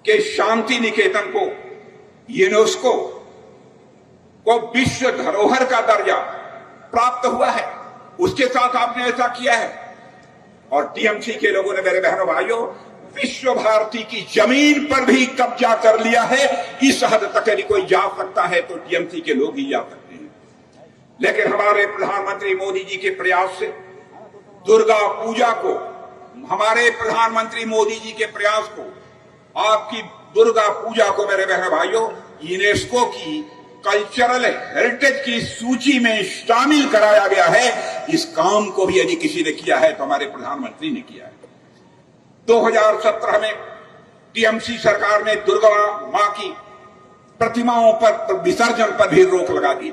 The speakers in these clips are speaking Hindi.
कि शांति निकेतन को यूनेस्को को विश्व धरोहर का दर्जा प्राप्त हुआ है, उसके साथ आपने ऐसा किया है। और टीएमसी के लोगों ने, मेरे बहनों भाइयों, विश्व भारती की जमीन पर भी कब्जा कर लिया है। इस हद तक यदि कोई जा सकता है तो टीएमसी के लोग ही जा सकते हैं। लेकिन हमारे प्रधानमंत्री मोदी जी के प्रयास से दुर्गा पूजा को, हमारे प्रधानमंत्री मोदी जी के प्रयास को, आपकी दुर्गा पूजा को, मेरे बहनों भाइयों, यूनेस्को की कल्चरल हेरिटेज की सूची में शामिल कराया गया है। इस काम को भी यदि किसी ने किया है तो हमारे प्रधानमंत्री ने किया है। 2017 में टीएमसी सरकार ने दुर्गा मां की प्रतिमाओं पर विसर्जन पर भी रोक लगा दी।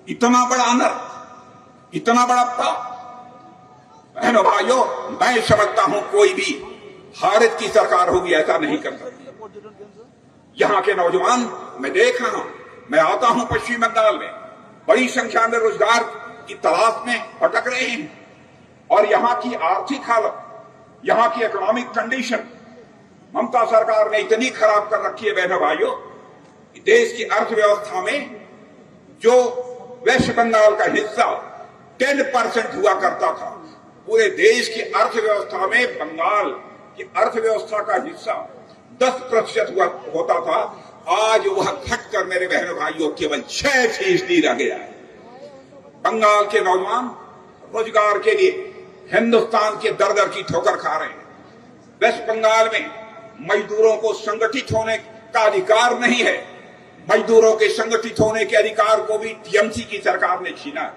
इतना बड़ा अनर्थ, इतना बड़ा पाप। बहनों भाइयों, मैं समझता हूं कोई भी भारत की सरकार होगी ऐसा नहीं कर सकती। यहां के नौजवान, मैं देख रहा हूं, मैं आता हूं पश्चिम बंगाल में, बड़ी संख्या में रोजगार की तलाश में भटक रहे हैं। और यहां की आर्थिक हालत, यहां की इकोनॉमिक कंडीशन ममता सरकार ने इतनी खराब कर रखी है बहनों भाइयों, देश की अर्थव्यवस्था में जो वेस्ट बंगाल का हिस्सा 10% हुआ करता था, पूरे देश की अर्थव्यवस्था में बंगाल की अर्थव्यवस्था का हिस्सा 10% होता था। आज वह घटकर, मेरे बहनों भाइयों, केवल 6% रह गया है। बंगाल के नौजवान रोजगार के लिए हिंदुस्तान के दर दर की ठोकर खा रहे हैं। वेस्ट बंगाल में मजदूरों को संगठित होने का अधिकार नहीं है। मजदूरों के संगठित होने के अधिकार को भी टीएमसी की सरकार ने छीना है,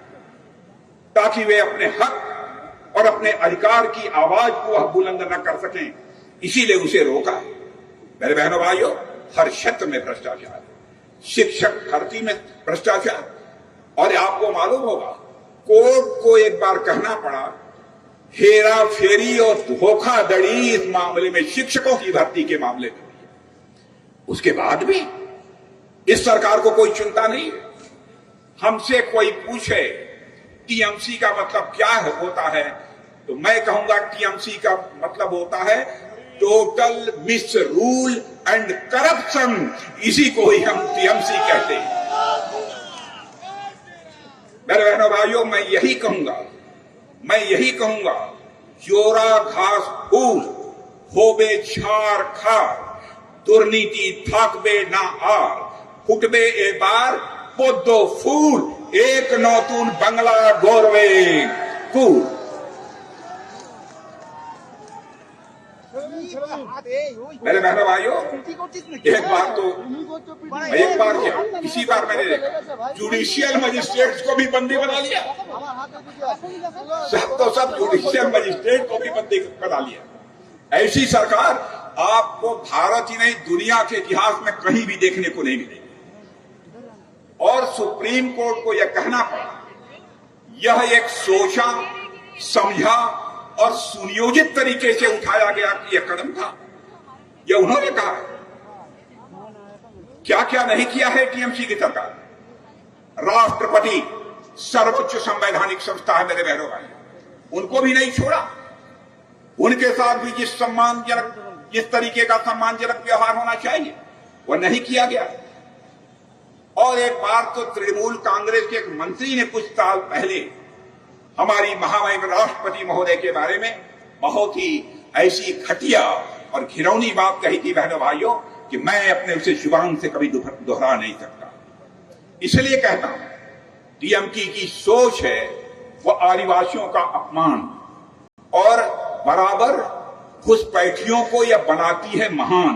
ताकि वे अपने हक और अपने अधिकार की आवाज को वह बुलंद न कर सकें। इसीलिए उसे रोका है। मेरे बहनों भाइयों, हर क्षेत्र में भ्रष्टाचार, शिक्षक भर्ती में भ्रष्टाचार। और आपको मालूम होगा, कोर्ट को एक बार कहना पड़ा, हेरा फेरी और धोखाधड़ी इस मामले में, शिक्षकों की भर्ती के मामले में। उसके बाद भी इस सरकार को कोई चिंता नहीं है। हमसे कोई पूछे टीएमसी का मतलब क्या होता है, तो मैं कहूंगा टीएमसी का मतलब होता है total miss rule and corruption. इसी को ही हम टीएमसी कहते हैं। मेरे बहनों भाइयों, मैं यही कहूंगा, जोरा घास फूल होबे छार खार, दुर्नीति थाकबे ना आर, ফুটবে এবার পদ্ম ফুল, এক নতুন বাংলা গর্বে কুল। मेरे बहनों भाइयों, एक बार क्या, इसी बार मैंने देखा जुडिशियल मजिस्ट्रेट्स को भी बंदी बना लिया। सब जुडिशियल मजिस्ट्रेट को भी बंदी बना लिया। ऐसी सरकार आपको भारत ही नहीं, दुनिया के इतिहास में कहीं भी देखने को नहीं मिलेगी। और सुप्रीम कोर्ट को यह कहना पड़ा, यह एक सोचा समझा और सुनियोजित तरीके से उठाया गया कि यह कदम था। यह उन्होंने कहा। क्या क्या नहीं किया है टीएमसी की सरकार। राष्ट्रपति सर्वोच्च संवैधानिक संस्था है मेरे बहनों भाई, उनको भी नहीं छोड़ा। उनके साथ भी जिस तरीके का सम्मानजनक व्यवहार होना चाहिए वह नहीं किया गया। और एक बार तो तृणमूल कांग्रेस के एक मंत्री ने कुछ साल पहले हमारी महामहिम राष्ट्रपति महोदय के बारे में बहुत ही ऐसी घटिया और घिनौनी बात कही थी बहनों भाइयों, कि मैं अपने उसे जुबान से कभी दोहरा नहीं सकता। इसलिए कहता हूं, टीएमसी की सोच है वह आदिवासियों का अपमान और बराबर घुसपैठियों को यह बनाती है महान।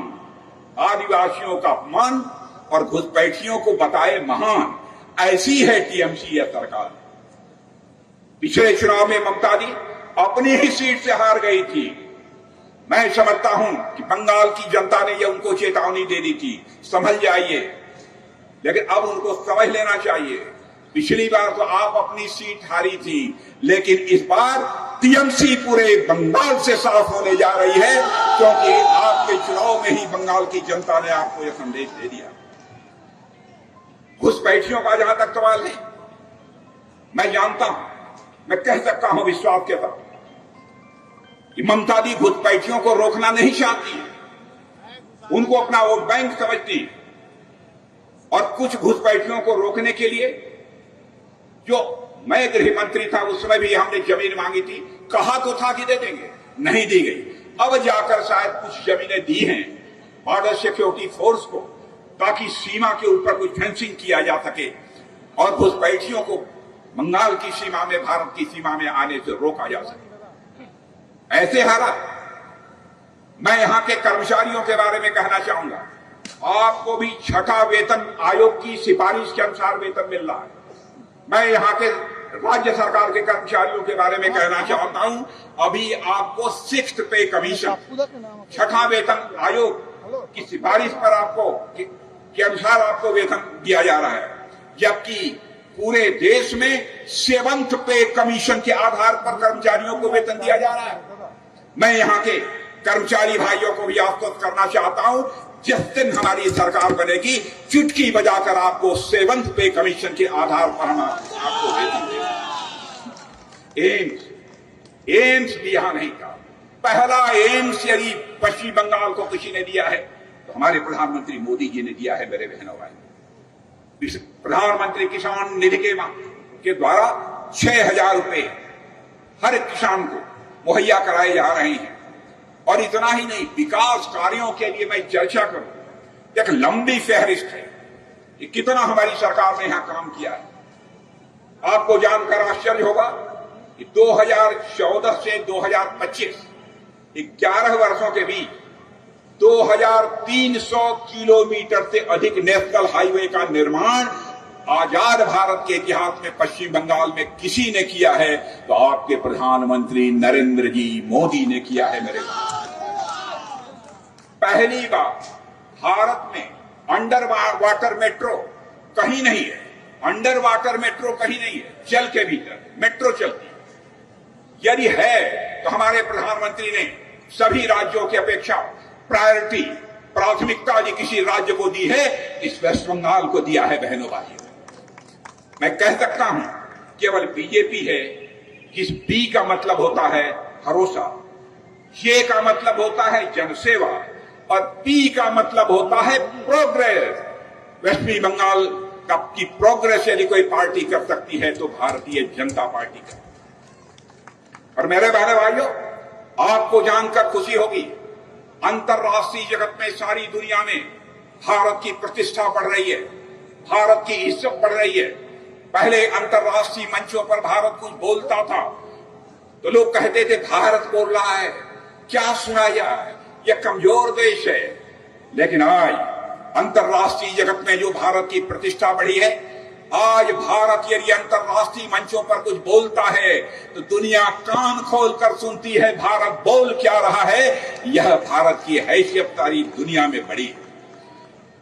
आदिवासियों का अपमान और घुसपैठियों को बताए महान, ऐसी है टीएमसी यह सरकार। पिछले चुनाव में ममता दी अपनी ही सीट से हार गई थी। मैं समझता हूं कि बंगाल की जनता ने यह उनको चेतावनी दे दी थी, संभल जाइए। लेकिन अब उनको समझ लेना चाहिए, पिछली बार तो आप अपनी सीट हारी थी, लेकिन इस बार टीएमसी पूरे बंगाल से साफ होने जा रही है, क्योंकि आपके चुनाव में ही बंगाल की जनता ने आपको यह संदेश दे दिया। घुसपैठियों का जहां तक सवाल है, मैं जानता हूं, मैं कह सकता हूं विश्वास के साथ कि ममता दी घुसपैठियों को रोकना नहीं चाहती। उनको अपना वोट बैंक समझती हैं। और कुछ घुसपैठियों को रोकने के लिए, जो मैं गृह मंत्री था उस समय भी हमने जमीन मांगी थी, कहा तो था कि दे देंगे, नहीं दी गई। अब जाकर शायद कुछ जमीनें दी हैं बॉर्डर सिक्योरिटी फोर्स को, ताकि सीमा के ऊपर कुछ फेंसिंग किया जा सके और घुसपैठियों को बंगाल की सीमा में, भारत की सीमा में आने से रोका जा सके। ऐसे हालात, मैं यहां के कर्मचारियों के बारे में कहना चाहूंगा, आपको भी छठा वेतन आयोग की सिफारिश के अनुसार वेतन मिल रहा है। मैं यहाँ के राज्य सरकार के कर्मचारियों के बारे में कहना चाहता हूं, अभी आपको 6th पे कमीशन, छठा वेतन आयोग की सिफारिश पर आपको के अनुसार आपको वेतन दिया जा रहा है, जबकि पूरे देश में 7th पे कमीशन के आधार पर कर्मचारियों को वेतन दिया जा रहा है। मैं यहाँ के कर्मचारी भाइयों को भी आश्वस्त करना चाहता हूं, जिस दिन हमारी सरकार बनेगी, चुटकी बजाकर आपको 7th पे कमीशन के आधार पर हम आपको वेतन देंगे। एम्स भी यहां नहीं था। पहला एम्स यदि पश्चिम बंगाल को किसी ने दिया है तो हमारे प्रधानमंत्री मोदी जी ने दिया है। मेरे बहनों भाई, प्रधानमंत्री किसान निधि के द्वारा 6,000 रुपए हर एक किसान को मुहैया कराए जा रहे हैं। और इतना ही नहीं, विकास कार्यों के लिए मैं चर्चा करूं, एक लंबी फहरिस्त है कि कितना हमारी सरकार ने यहां काम किया है। आपको जानकर आश्चर्य होगा कि 2014 से 2025 11 वर्षों के बीच 2300 किलोमीटर से अधिक नेशनल हाईवे का निर्माण आजाद भारत के इतिहास में पश्चिम बंगाल में किसी ने किया है तो आपके प्रधानमंत्री नरेंद्र जी मोदी ने किया है। मेरे पहली बार भारत में अंडर वाटर मेट्रो कहीं नहीं है, अंडर वाटर मेट्रो कहीं नहीं है, जल के भीतर मेट्रो चलती है। यदि है तो हमारे प्रधानमंत्री ने सभी राज्यों की अपेक्षा प्राथमिकता यदि किसी राज्य को दी है, इस वेस्ट बंगाल को दिया है। बहनों भाइयों, मैं कह सकता हूं केवल बीजेपी है जिस बी का मतलब होता है भरोसा, जे का मतलब होता है जनसेवा और पी का मतलब होता है प्रोग्रेस। वेस्ट बंगाल की प्रोग्रेस यदि कोई पार्टी कर सकती है तो भारतीय जनता पार्टी कर। और मेरे बहने भाइयों, आपको जानकर खुशी होगी, अंतर्राष्ट्रीय जगत में, सारी दुनिया में भारत की प्रतिष्ठा बढ़ रही है, भारत की इज्जत बढ़ रही है। पहले अंतर्राष्ट्रीय मंचों पर भारत कुछ बोलता था तो लोग कहते थे भारत बोल रहा है, क्या सुना जाए, यह कमजोर देश है। लेकिन आज अंतर्राष्ट्रीय जगत में जो भारत की प्रतिष्ठा बढ़ी है, आज भारत यदि अंतर्राष्ट्रीय मंचों पर कुछ बोलता है तो दुनिया कान खोलकर सुनती है भारत बोल क्या रहा है। यह भारत की हैसियत सारी दुनिया में बढ़ी।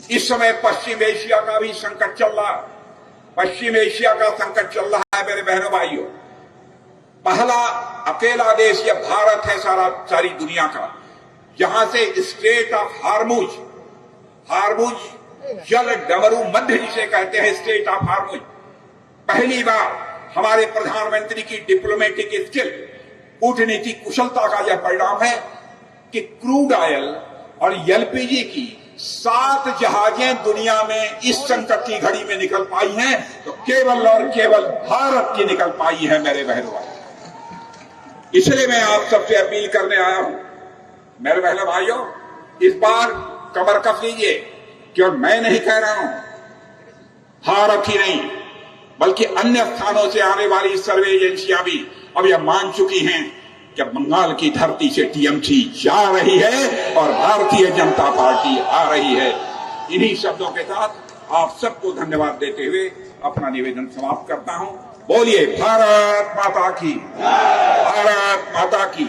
इस समय पश्चिम एशिया का भी संकट चल रहा है, पश्चिम एशिया का संकट चल रहा है। मेरे बहनों भाइयों, पहला अकेला देश यह भारत है सारी दुनिया का, जहां से स्ट्रेट ऑफ हार्मुज जल डमरू मध्य जिसे कहते हैं, स्टेट ऑफ हार्मुज, पहली बार हमारे प्रधानमंत्री की डिप्लोमेटिक स्किल, कूटनीतिक कुशलता का यह परिणाम है कि क्रूड ऑयल और एलपीजी की 7 जहाजें दुनिया में इस संकट की घड़ी में निकल पाई हैं तो केवल और केवल भारत की निकल पाई है। मेरे बहनों, इसलिए मैं आप सबसे अपील करने आया हूं, मेरे बहनों भाइयों, इस बार कमर कस लीजिए। क्यों मैं नहीं कह रहा हूं, भारत ही नहीं बल्कि अन्य स्थानों से आने वाली सर्वे एजेंसियां भी अब यह मान चुकी हैं कि बंगाल की धरती से टीएमसी जा रही है और भारतीय जनता पार्टी आ रही है। इन्हीं शब्दों के साथ आप सबको धन्यवाद देते हुए अपना निवेदन समाप्त करता हूं। बोलिए भारत माता की, भारत माता की।